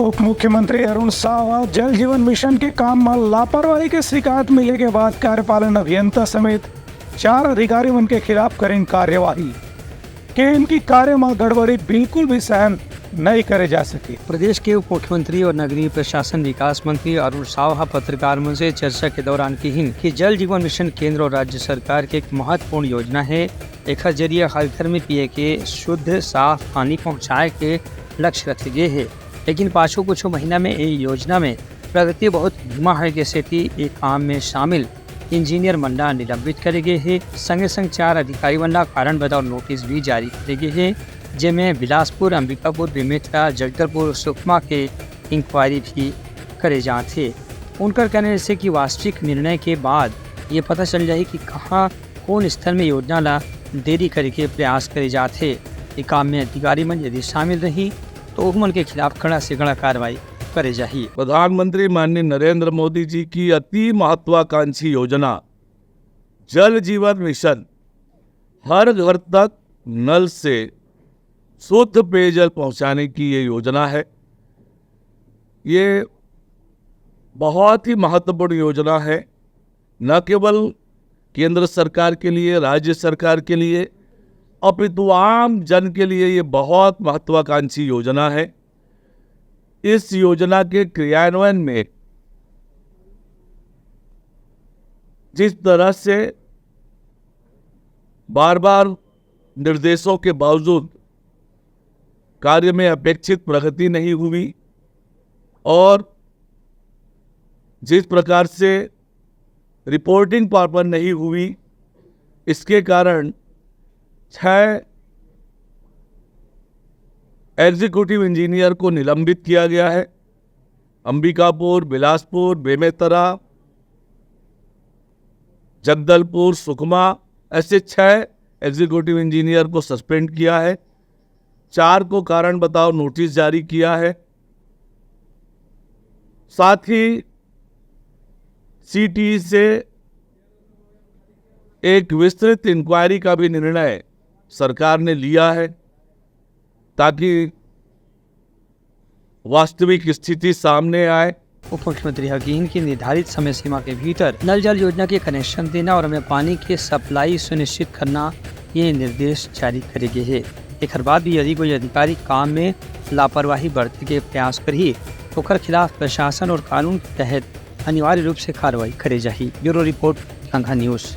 उप मुख्यमंत्री अरुण साव जल जीवन मिशन के काम में लापरवाही की शिकायत मिलने के बाद कार्यपालन अभियंता समेत 4 अधिकारियों के खिलाफ करें कार्यवाही कि इनकी कार्य में गड़बड़ी बिल्कुल भी सहन नहीं करे जा सके। प्रदेश के उप मुख्यमंत्री और नगरीय प्रशासन विकास मंत्री अरुण साव पत्रकारों से चर्चा के दौरान कही कि जल जीवन मिशन केंद्र और राज्य सरकार की एक महत्वपूर्ण योजना है। एक जरिए हर घर में पिए के शुद्ध साफ पानी पहुँचाए के लक्ष्य रखे गए है, लेकिन पाछू कुछ महीना में ये योजना में प्रगति बहुत धीमा है। जैसे एक काम में शामिल इंजीनियर मंडा निलंबित करे गए है। संगे संग 4 अधिकारी मंडा कारण बताओ नोटिस भी जारी करे गए है, जिनमें बिलासपुर, अंबिकापुर, बेमेतरा, जगदलपुर, सुकमा के इंक्वायरी भी करे जाते। उनका कहने से कि वास्तविक निर्णय के बाद ये पता चल जाए कि कहाँ कौन स्थल में योजना ला देरी करे के प्रयास करे जाते। ये काम में अधिकारी मन यदि शामिल रही तो उमन के खिलाफ कड़ा से कड़ा कार्रवाई करे जाही। प्रधानमंत्री माननीय नरेंद्र मोदी जी की अति महत्वाकांक्षी योजना जल जीवन मिशन, हर घर तक नल से शुद्ध पेयजल पहुंचाने की ये योजना है। ये बहुत ही महत्वपूर्ण योजना है, न केवल केंद्र सरकार के लिए, राज्य सरकार के लिए, अपितु आम जन के लिए ये बहुत महत्वाकांक्षी योजना है। इस योजना के क्रियान्वयन में जिस तरह से बार बार निर्देशों के बावजूद कार्य में अपेक्षित प्रगति नहीं हुई और जिस प्रकार से रिपोर्टिंग प्रॉपर नहीं हुई, इसके कारण 6 एग्जीक्यूटिव इंजीनियर को निलंबित किया गया है। अंबिकापुर, बिलासपुर, बेमेतरा, जगदलपुर, सुकमा ऐसे 6 एग्जीक्यूटिव इंजीनियर को सस्पेंड किया है। 4 को कारण बताओ नोटिस जारी किया है। साथ ही सीटी से एक विस्तृत इंक्वायरी का भी निर्णय सरकार ने लिया है ताकि वास्तविक स्थिति सामने आए। उप मुख्यमंत्री हकीम की निर्धारित समय सीमा के भीतर नल जल योजना के कनेक्शन देना और हमें पानी की सप्लाई सुनिश्चित करना ये निर्देश जारी करे गए है। एक बाद भी यदि कोई अधिकारी काम में लापरवाही बरतने के प्रयास करी तो ओकर खिलाफ प्रशासन और कानून के तहत अनिवार्य रूप से कार्रवाई करे जाही। ब्यूरो रिपोर्ट, संघा न्यूज़।